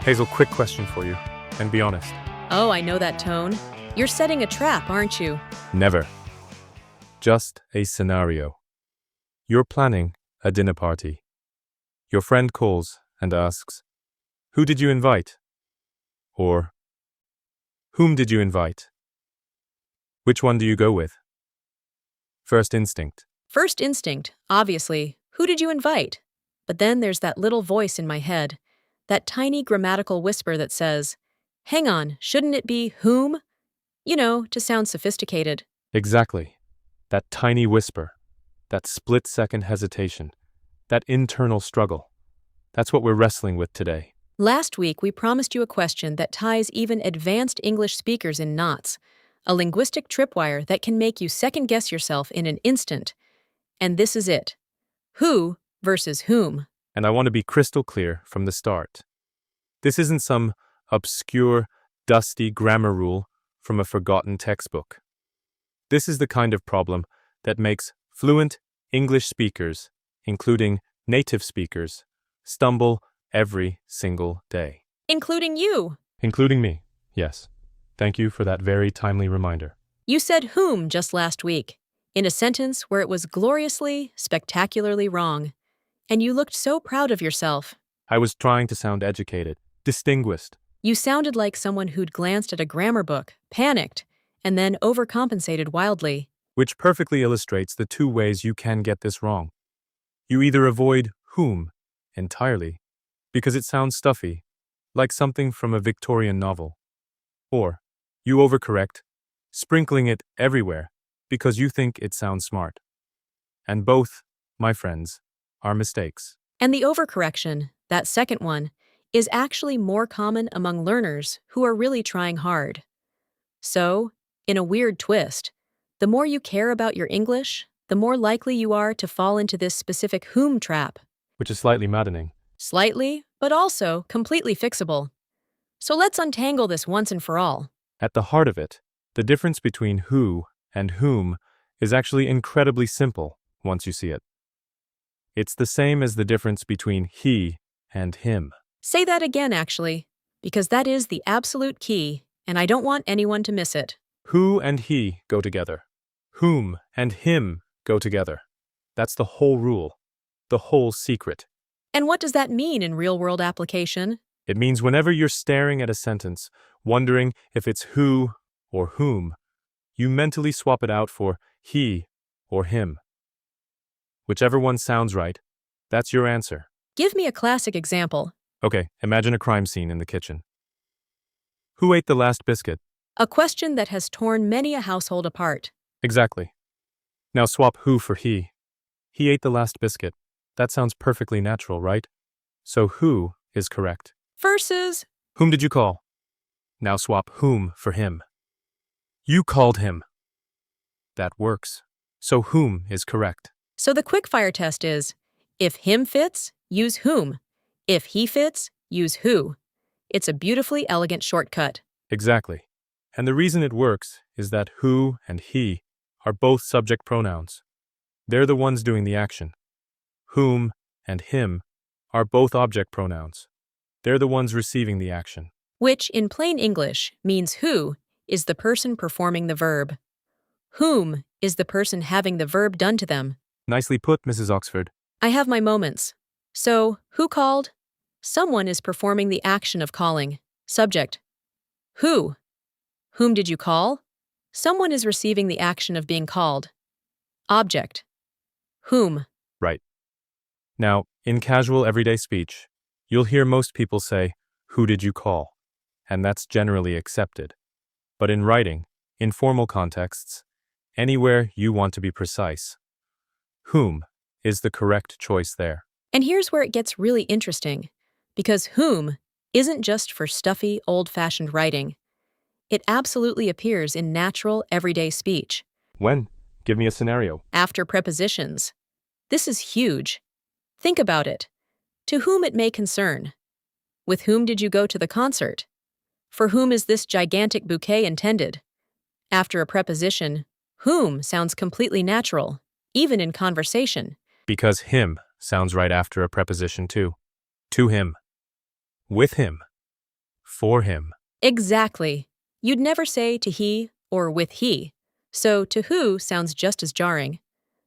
Hazel, quick question for you, and be honest. Oh, I know that tone. You're setting a trap, aren't you? Never. Just a scenario. You're planning a dinner party. Your friend calls and asks, "Who did you invite?" Or, "Whom did you invite?" Which one do you go with? First instinct. First instinct, obviously. Who did you invite? But then there's that little voice in my head, that tiny grammatical whisper that says, hang on, shouldn't it be whom? You know, to sound sophisticated. Exactly. That tiny whisper. That split-second hesitation. That internal struggle. That's what we're wrestling with today. Last week, we promised you a question that ties even advanced English speakers in knots, a linguistic tripwire that can make you second-guess yourself in an instant. And this is it. Who versus whom? And I want to be crystal clear from the start. This isn't some obscure, dusty grammar rule from a forgotten textbook. This is the kind of problem that makes fluent English speakers, including native speakers, stumble every single day. Including you. Including me, yes. Thank you for that very timely reminder. You said whom just last week, in a sentence where it was gloriously, spectacularly wrong. And you looked so proud of yourself. I was trying to sound educated, distinguished. You sounded like someone who'd glanced at a grammar book, panicked, and then overcompensated wildly. Which perfectly illustrates the two ways you can get this wrong. You either avoid whom entirely, because it sounds stuffy, like something from a Victorian novel, or you overcorrect, sprinkling it everywhere because you think it sounds smart. And both, my friends, are mistakes. And the overcorrection, that second one, is actually more common among learners who are really trying hard. So, in a weird twist, the more you care about your English, the more likely you are to fall into this specific whom trap. Which is slightly maddening. Slightly, but also completely fixable. So let's untangle this once and for all. At the heart of it, the difference between who and whom is actually incredibly simple once you see it. It's the same as the difference between he and him. Say that again, actually, because that is the absolute key, and I don't want anyone to miss it. Who and he go together. Whom and him go together. That's the whole rule, the whole secret. And what does that mean in real-world application? It means whenever you're staring at a sentence, wondering if it's who or whom, you mentally swap it out for he or him. Whichever one sounds right, that's your answer. Give me a classic example. Okay, imagine a crime scene in the kitchen. Who ate the last biscuit? A question that has torn many a household apart. Exactly. Now swap who for he. He ate the last biscuit. That sounds perfectly natural, right? So who is correct. Versus, Whom did you call? Now swap whom for him. You called him. That works. So whom is correct. so the quickfire test is, if him fits, use whom. If he fits, use who. It's a beautifully elegant shortcut. Exactly. And the reason it works is that who and he are both subject pronouns. They're the ones doing the action. Whom and him are both object pronouns. They're the ones receiving the action. Which, in plain English, means who is the person performing the verb. Whom is the person having the verb done to them. Nicely put, Mrs. Oxford. I have my moments. So, who called? Someone is performing the action of calling. Subject. Who? Whom did you call? Someone is receiving the action of being called. Object. Whom? Right. Now, in casual everyday speech, you'll hear most people say, "Who did you call?" And that's generally accepted. But in writing, in formal contexts, anywhere you want to be precise, whom is the correct choice there. And here's where it gets really interesting, because whom isn't just for stuffy, old-fashioned writing. It absolutely appears in natural, everyday speech. When? Give me a scenario. After prepositions. This is huge. Think about it. To whom it may concern. With whom did you go to the concert? For whom is this gigantic bouquet intended? After a preposition, whom sounds completely natural, even in conversation. Because him sounds right after a preposition too. To him. With him. for him. Exactly. You'd never say to he or with he. So to who sounds just as jarring.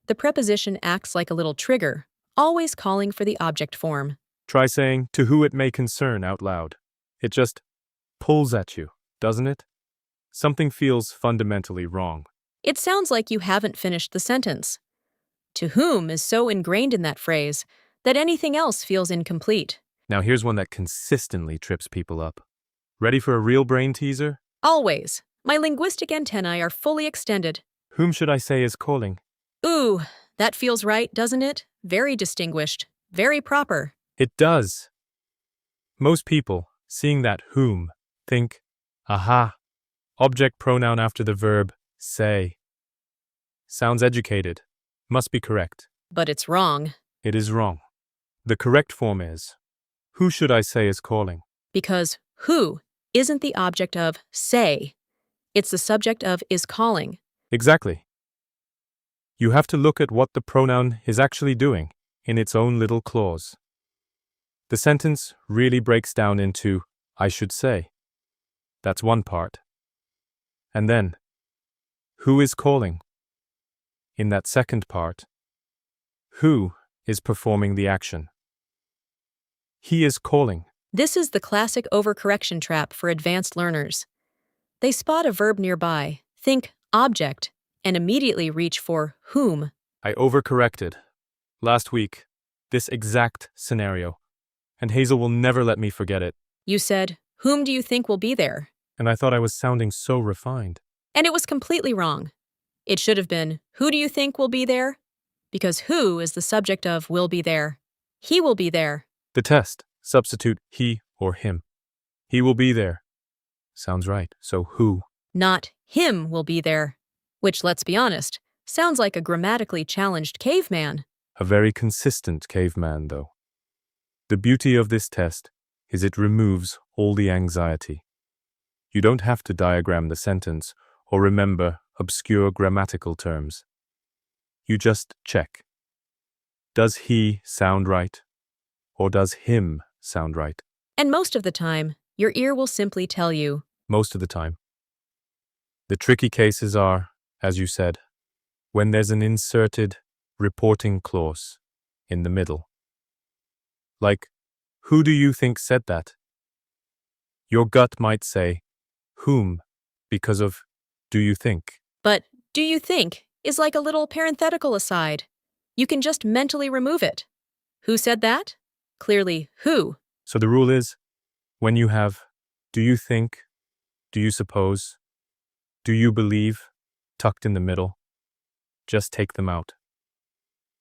The preposition acts like a little trigger, always calling for the object form. Try saying to who it may concern out loud. It just pulls at you, doesn't it? Something feels fundamentally wrong. It sounds like you haven't finished the sentence. To whom is so ingrained in that phrase that anything else feels incomplete. Now here's one that consistently trips people up. Ready for a real brain teaser? Always. My linguistic antennae are fully extended. Whom should I say is calling? Ooh, that feels right, doesn't it? Very distinguished. Very proper. It does. Most people, seeing that whom, think, aha, object pronoun after the verb say. Sounds educated. Must be correct. But it's wrong. It is wrong. The correct form is, who should I say is calling? Because who isn't the object of say. It's the subject of is calling. Exactly. You have to look at what the pronoun is actually doing in its own little clause. The sentence really breaks down into I should say. That's one part. And then, who is calling? In that second part, who is performing the action? He is calling. This is the classic overcorrection trap for advanced learners. They spot a verb nearby, think object, and immediately reach for whom. I overcorrected. Last week, this exact scenario. And Hazel will never let me forget it. You said, whom do you think will be there? And I thought I was sounding so refined. And it was completely wrong. It should have been, who do you think will be there? Because who is the subject of will be there. He will be there. The test, substitute he or him. He will be there. Sounds right. So who? Not him will be there. Which, let's be honest, sounds like a grammatically challenged caveman. A very consistent caveman, though. The beauty of this test is it removes all the anxiety. You don't have to diagram the sentence or remember obscure grammatical terms. You just check. Does he sound right? Or does him sound right? And most of the time, your ear will simply tell you. Most of the time. The tricky cases are, as you said, when there's an inserted reporting clause in the middle. Like, who do you think said that? Your gut might say, whom, because of do you think. But do you think is like a little parenthetical aside. You can just mentally remove it. Who said that? Clearly, who. So the rule is, when you have do you think, do you suppose, do you believe tucked in the middle, just take them out.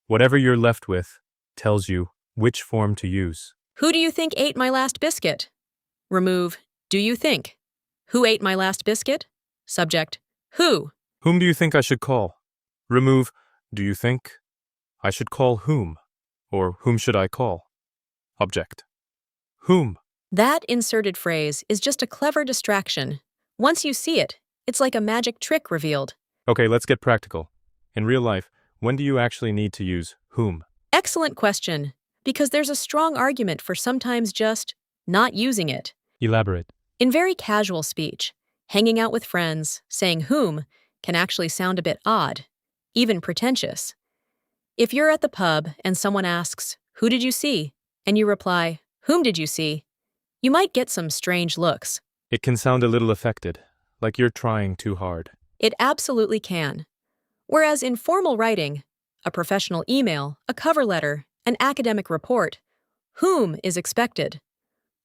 Whatever you're left with tells you which form to use. Who do you think ate my last biscuit? Remove do you think. Who ate my last biscuit? Subject who. Whom do you think I should call? Remove do you think. I should call whom, or whom should I call? Object whom. That inserted phrase is just a clever distraction. Once you see it, it's like a magic trick revealed. Okay, let's get practical. In real life, when do you actually need to use whom? Excellent question, because there's a strong argument for sometimes just not using it. Elaborate. In very casual speech, hanging out with friends, saying whom can actually sound a bit odd, even pretentious. If you're at the pub and someone asks, who did you see? And you reply, whom did you see? You might get some strange looks. It can sound a little affected, like you're trying too hard. It absolutely can. Whereas in formal writing, a professional email, a cover letter, an academic report, whom is expected.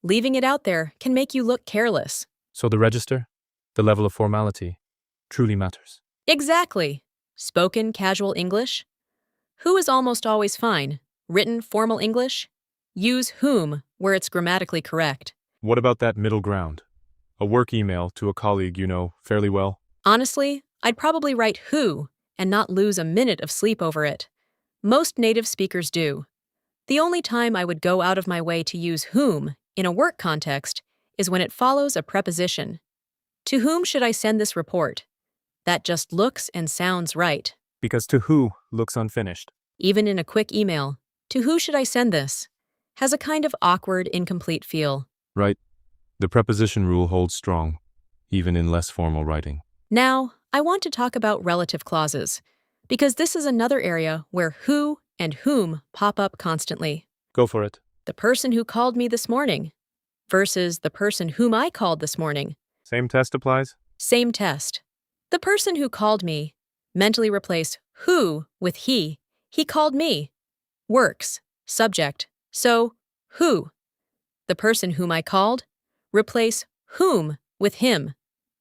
Leaving it out there can make you look careless. So the register, the level of formality, truly matters. Exactly. Spoken casual English? Who is almost always fine. Written formal English? Use whom where it's grammatically correct. What about that middle ground? A work email to a colleague you know fairly well? Honestly, I'd probably write who and not lose a minute of sleep over it. Most native speakers do. The only time I would go out of my way to use whom in a work context is when it follows a preposition. To whom should I send this report? That just looks and sounds right. Because to who looks unfinished. Even in a quick email, to who should I send this? Has a kind of awkward, incomplete feel. Right. The preposition rule holds strong, even in less formal writing. Now, I want to talk about relative clauses, because this is another area where who and whom pop up constantly. Go for it. The person who called me this morning versus the person whom I called this morning. Same test applies? Same test. The person who called me, mentally replace who with he. He called me. Works, subject, so who. The person whom I called, replace whom with him.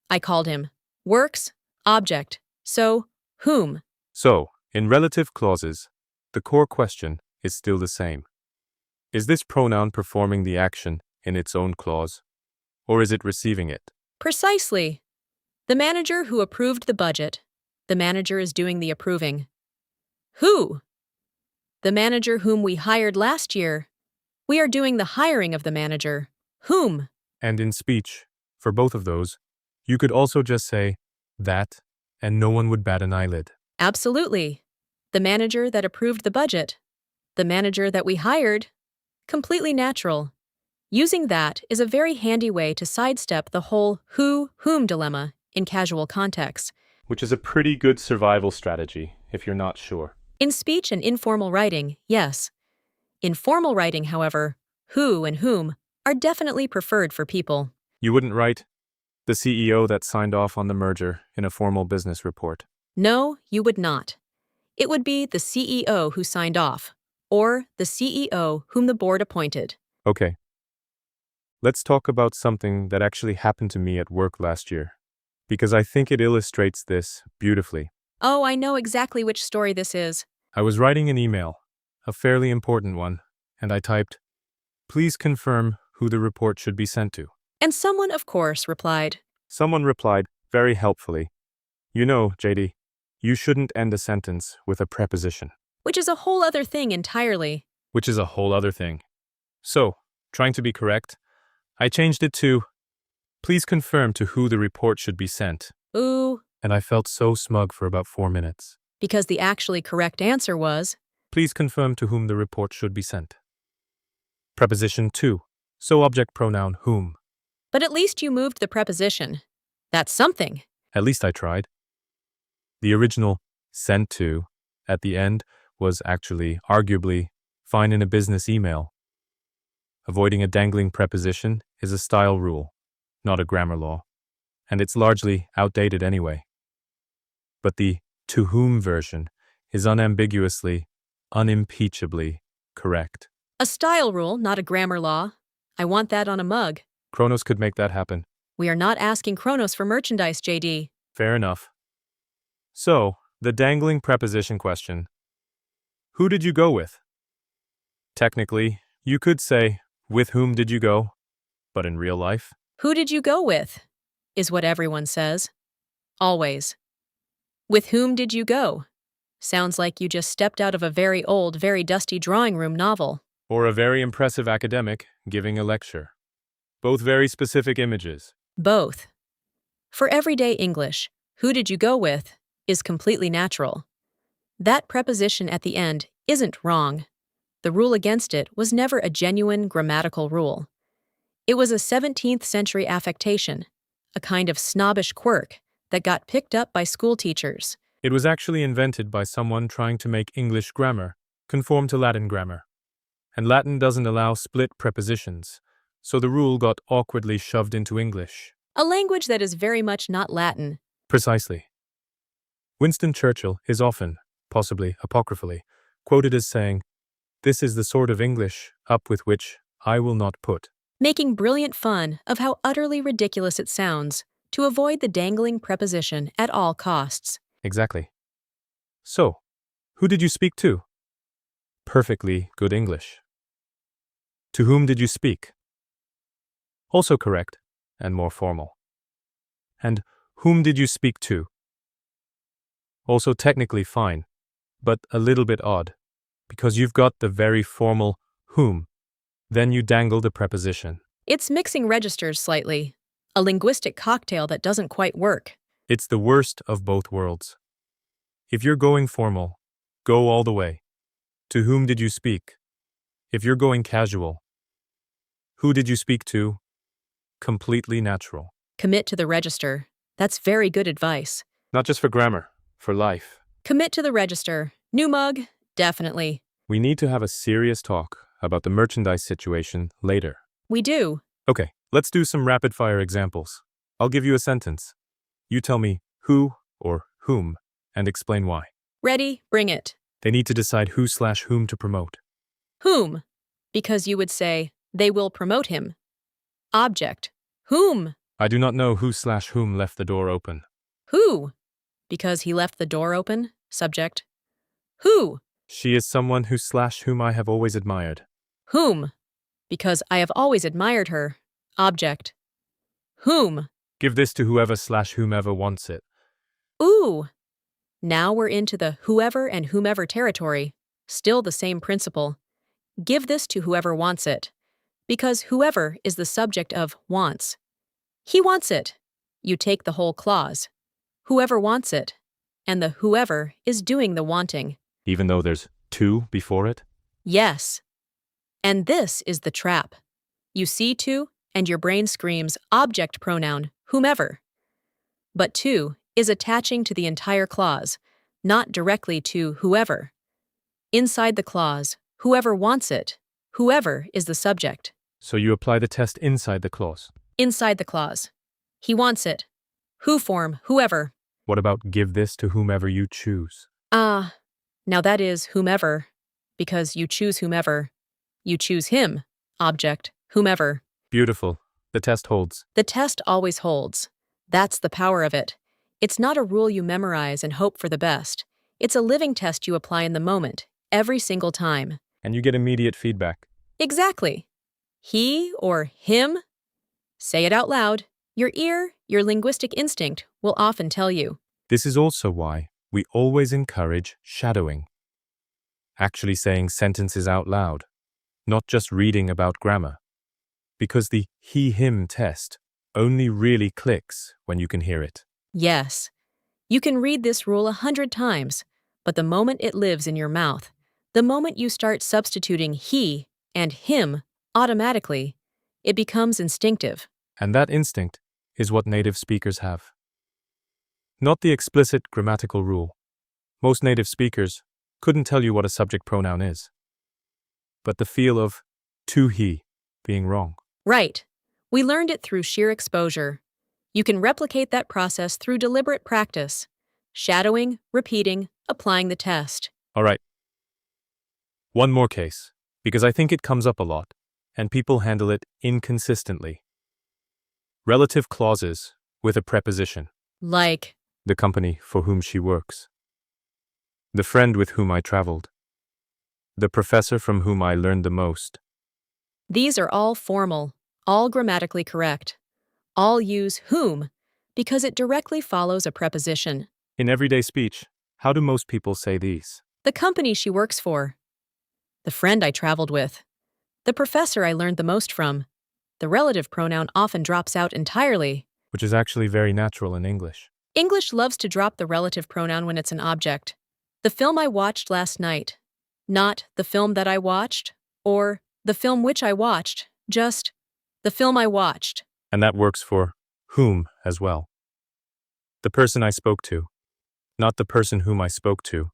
I called him. Works, object, so whom. So, in relative clauses, the core question is still the same. Is this pronoun performing the action in its own clause, or is it receiving it? Precisely. The manager who approved the budget. The manager is doing the approving. Who? The manager whom we hired last year. We are doing the hiring of the manager. Whom? And in speech, for both of those, you could also just say that, and no one would bat an eyelid. Absolutely. The manager that approved the budget. The manager that we hired. Completely natural. Using that is a very handy way to sidestep the whole who-whom dilemma in casual contexts. Which is a pretty good survival strategy, if you're not sure. In speech and informal writing, yes. In formal writing, however, who and whom are definitely preferred for people. You wouldn't write the CEO that signed off on the merger in a formal business report. No, you would not. It would be the CEO who signed off, or the CEO whom the board appointed. Okay. Let's talk about something that actually happened to me at work last year, because I think it illustrates this beautifully. Oh, I know exactly which story this is. I was writing an email, a fairly important one, and I typed, "Please confirm who the report should be sent to." And someone, of course, replied. Someone replied, very helpfully, "You know, JD, you shouldn't end a sentence with a preposition." Which is a whole other thing entirely. Which is a whole other thing. So, trying to be correct, I changed it to, "Please confirm to who the report should be sent." Ooh. And I felt so smug for about 4 minutes. Because the actually correct answer was, "Please confirm to whom the report should be sent." Preposition 2. So object pronoun whom. but at least you moved the preposition. That's something. At least I tried. The original sent to at the end was actually, arguably, fine in a business email. Avoiding a dangling preposition is a style rule, not a grammar law, and it's largely outdated anyway. But the to whom version is unambiguously, unimpeachably correct. A style rule, not a grammar law. I want that on a mug. Kronos could make that happen. We are not asking Kronos for merchandise, JD. Fair enough. So, the dangling preposition question. Who did you go with? Technically, you could say, with whom did you go? But in real life, Who did you go with? Is what everyone says. Always. With whom did you go? Sounds like you just stepped out of a very old, very dusty drawing room novel. or a very impressive academic giving a lecture. Both very specific images. Both. For everyday English, who did you go with is completely natural. That preposition at the end isn't wrong. The rule against it was never a genuine grammatical rule. It was a 17th century affectation, a kind of snobbish quirk that got picked up by school teachers. It was actually invented by someone trying to make English grammar conform to Latin grammar. And Latin doesn't allow split prepositions, so the rule got awkwardly shoved into English. A language that is very much not Latin. Precisely. Winston Churchill is often, possibly apocryphally, quoted as saying, "This is the sort of English up with which I will not put." Making brilliant fun of how utterly ridiculous it sounds to avoid the dangling preposition at all costs. Exactly. So, who did you speak to? Perfectly good English. To whom did you speak? Also correct, and more formal. And whom did you speak to? Also technically fine, but a little bit odd, because you've got the very formal whom, then you dangle the preposition. It's mixing registers slightly, a linguistic cocktail that doesn't quite work. It's the worst of both worlds. If you're going formal, go all the way. To whom did you speak? If you're going casual, who did you speak to? completely natural. Commit to the register. That's very good advice. Not just for grammar, for life. Commit to the register. New mug? Definitely. We need to have a serious talk about the merchandise situation later. We do. Okay, let's do some rapid-fire examples. I'll give you a sentence. You tell me who or whom and explain why. Ready? Bring it. They need to decide who/whom to promote. Whom? Because you would say, they will promote him. Object. Whom? I do not know who/whom left the door open. Who? Because he left the door open. Subject. Who? She is someone who/whom I have always admired. Whom? Because I have always admired her. Object. Whom? Give this to whoever/whomever wants it. Ooh. Now we're into the whoever and whomever territory. Still the same principle. Give this to whoever wants it. Because whoever is the subject of wants. He wants it. You take the whole clause. Whoever wants it. And the whoever is doing the wanting. Even though there's to before it? Yes. And this is the trap. You see to, and your brain screams object pronoun, whomever. But to is attaching to the entire clause, not directly to whoever. Inside the clause, whoever wants it, whoever is the subject. So you apply the test inside the clause. Inside the clause. He wants it. Who form, whoever. What about give this to whomever you choose? Now that is whomever, because you choose whomever. You choose him, object, whomever. Beautiful. The test holds. The test always holds. That's the power of it. It's not a rule you memorize and hope for the best. It's a living test you apply in the moment, every single time. And you get immediate feedback. Exactly. He or him? Say it out loud. Your ear, your linguistic instinct will often tell you. This is also why we always encourage shadowing. Actually saying sentences out loud, not just reading about grammar. Because the he/him test only really clicks when you can hear it. Yes. You can read this rule 100 times, but the moment it lives in your mouth, the moment you start substituting he and him automatically, it becomes instinctive. And that instinct is what native speakers have. Not the explicit grammatical rule. Most native speakers couldn't tell you what a subject pronoun is. But the feel of to he being wrong. Right. We learned it through sheer exposure. You can replicate that process through deliberate practice. Shadowing, repeating, applying the test. All right. One more case, because I think it comes up a lot, and people handle it inconsistently. Relative clauses with a preposition. Like, The company for whom she works. The friend with whom I traveled. The professor from whom I learned the most. these are all formal, all grammatically correct. All use whom because it directly follows a preposition. In everyday speech, how do most people say these? The company she works for. The friend I traveled with. The professor I learned the most from. The relative pronoun often drops out entirely. Which is actually very natural in English. English loves to drop the relative pronoun when it's an object. The film I watched last night. Not the film that I watched, or the film which I watched, just the film I watched. And that works for whom as well. The person I spoke to, not the person whom I spoke to.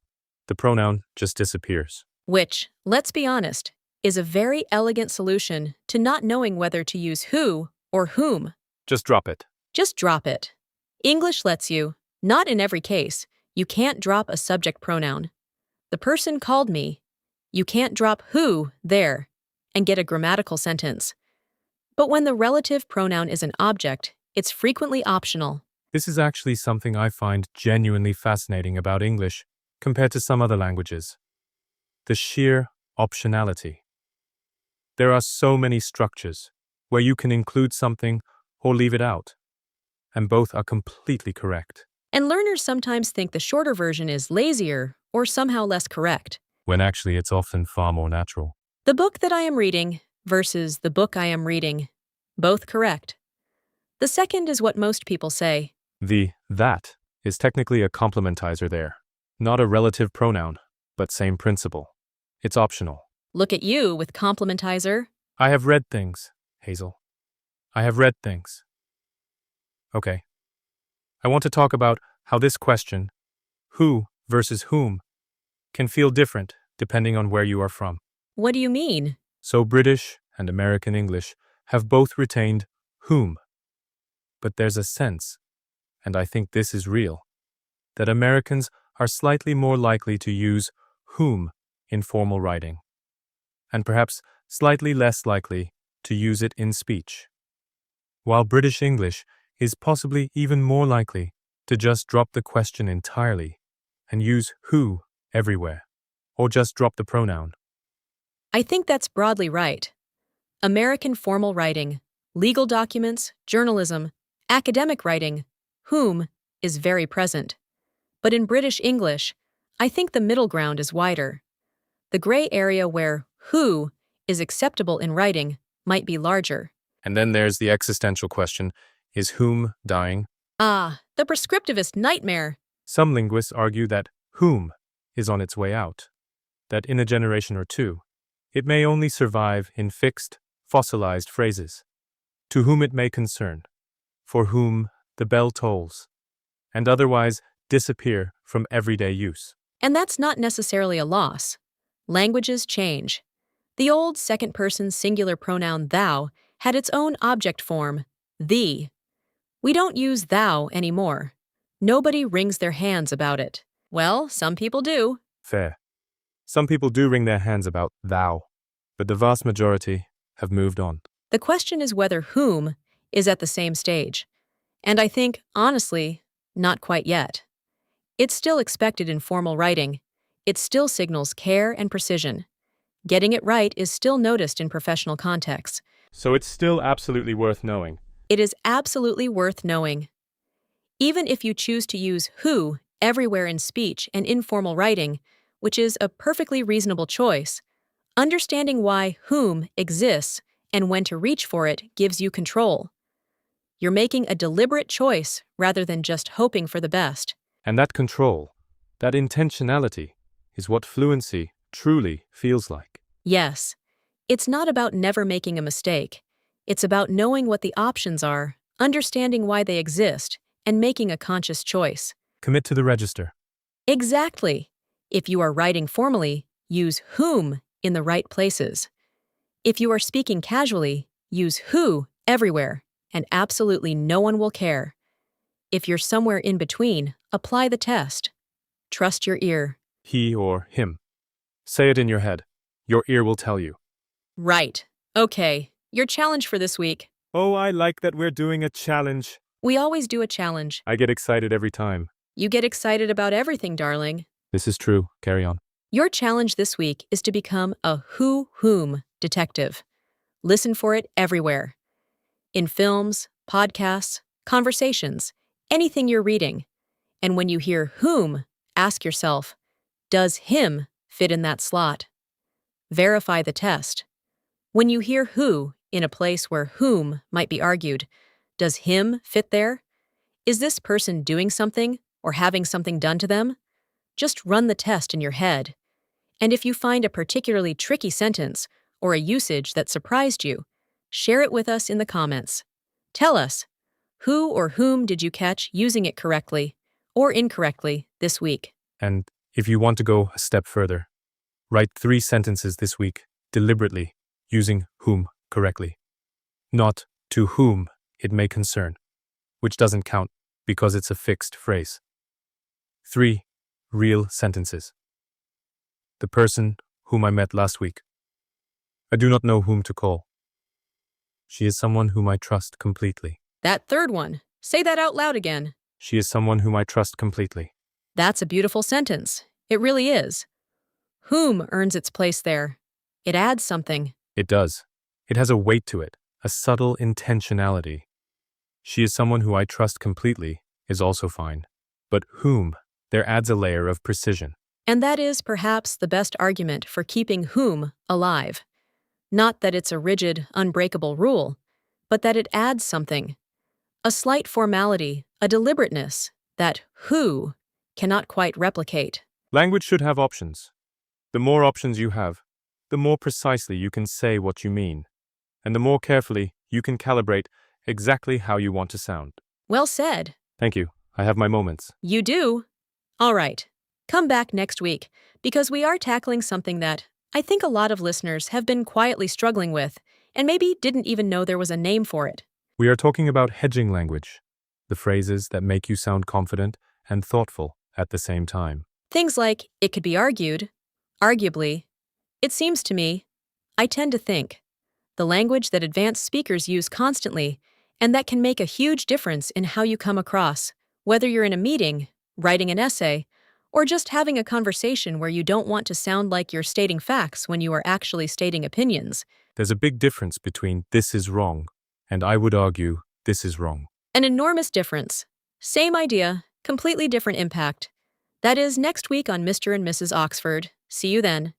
The pronoun just disappears. Which, let's be honest, is a very elegant solution to not knowing whether to use who or whom. Just drop it. Just drop it. English lets you, not in every case, you can't drop a subject pronoun. The person called me. You can't drop who there and get a grammatical sentence. But when the relative pronoun is an object, it's frequently optional. This is actually something I find genuinely fascinating about English compared to some other languages. The sheer optionality. There are so many structures where you can include something or leave it out, and both are completely correct. And learners sometimes think the shorter version is lazier or somehow less correct. When actually it's often far more natural. The book that I am reading versus the book I am reading. Both correct. The second is what most people say. The that is technically a complementizer there. Not a relative pronoun, but same principle. It's optional. Look at you with complementizer. I have read things, Hazel. I have read things. Okay. I want to talk about how this question, who versus whom, can feel different depending on where you are from. What do you mean? So British and American English have both retained whom. But there's a sense, and I think this is real, that Americans are slightly more likely to use whom in formal writing, and perhaps slightly less likely to use it in speech, while British English is possibly even more likely to just drop the question entirely and use who everywhere, or just drop the pronoun. I think that's broadly right. American formal writing, legal documents, journalism, academic writing, whom is very present. But in British English, I think the middle ground is wider. The gray area where who is acceptable in writing might be larger. And then there's the existential question, is whom dying? Ah, the prescriptivist nightmare. Some linguists argue that whom is on its way out, that in a generation or two, it may only survive in fixed, fossilized phrases, to whom it may concern, for whom the bell tolls, and otherwise disappear from everyday use. And that's not necessarily a loss. Languages change. The old second-person singular pronoun thou had its own object form, thee. We don't use thou anymore. Nobody wrings their hands about it. Well, some people do. Fair. Some people do wring their hands about thou, but the vast majority have moved on. The question is whether whom is at the same stage. And I think, honestly, not quite yet. It's still expected in formal writing. It still signals care and precision. Getting it right is still noticed in professional contexts. So it's still absolutely worth knowing. It is absolutely worth knowing. Even if you choose to use who everywhere in speech and informal writing, which is a perfectly reasonable choice, understanding why whom exists and when to reach for it gives you control. You're making a deliberate choice rather than just hoping for the best. And that control, that intentionality, is what fluency truly feels like. Yes, it's not about never making a mistake. It's about knowing what the options are, understanding why they exist, and making a conscious choice. Commit to the register. Exactly. If you are writing formally, use whom in the right places. If you are speaking casually, use who everywhere, and absolutely no one will care. If you're somewhere in between, apply the test. Trust your ear. He or him. Say it in your head. Your ear will tell you. Right. Okay. Your challenge for this week. Oh, I like that we're doing a challenge. We always do a challenge. I get excited every time. You get excited about everything, darling. This is true. Carry on. Your challenge this week is to become a whom detective. Listen for it everywhere. In films, podcasts, conversations, anything you're reading. And when you hear whom, ask yourself, does him fit in that slot? Verify the test. When you hear who in a place where whom might be argued, does him fit there? Is this person doing something or having something done to them? Just run the test in your head. And if you find a particularly tricky sentence or a usage that surprised you, share it with us in the comments. Tell us, who or whom did you catch using it correctly or incorrectly this week? And if you want to go a step further, write 3 sentences this week deliberately using whom correctly. Not to whom it may concern, which doesn't count because it's a fixed phrase. 3 real sentences. The person whom I met last week. I do not know whom to call. She is someone whom I trust completely. That third one. Say that out loud again. She is someone whom I trust completely. That's a beautiful sentence. It really is. Whom earns its place there. It adds something. It does. It has a weight to it, a subtle intentionality. She is someone who I trust completely is also fine. But whom, there adds a layer of precision. And that is perhaps the best argument for keeping whom alive. Not that it's a rigid, unbreakable rule, but that it adds something. A slight formality, a deliberateness, that who cannot quite replicate. Language should have options. The more options you have, the more precisely you can say what you mean, and the more carefully you can calibrate exactly how you want to sound. Well said. Thank you. I have my moments. You do? All right. Come back next week, because we are tackling something that I think a lot of listeners have been quietly struggling with, and maybe didn't even know there was a name for it. We are talking about hedging language, the phrases that make you sound confident and thoughtful at the same time. Things like, it could be argued, arguably. It seems to me, I tend to think, the language that advanced speakers use constantly, and that can make a huge difference in how you come across, whether you're in a meeting, writing an essay, or just having a conversation where you don't want to sound like you're stating facts when you are actually stating opinions. There's a big difference between "this is wrong" and "I would argue this is wrong." An enormous difference. Same idea, completely different impact. That is next week on Mr. and Mrs. Oxford. See you then.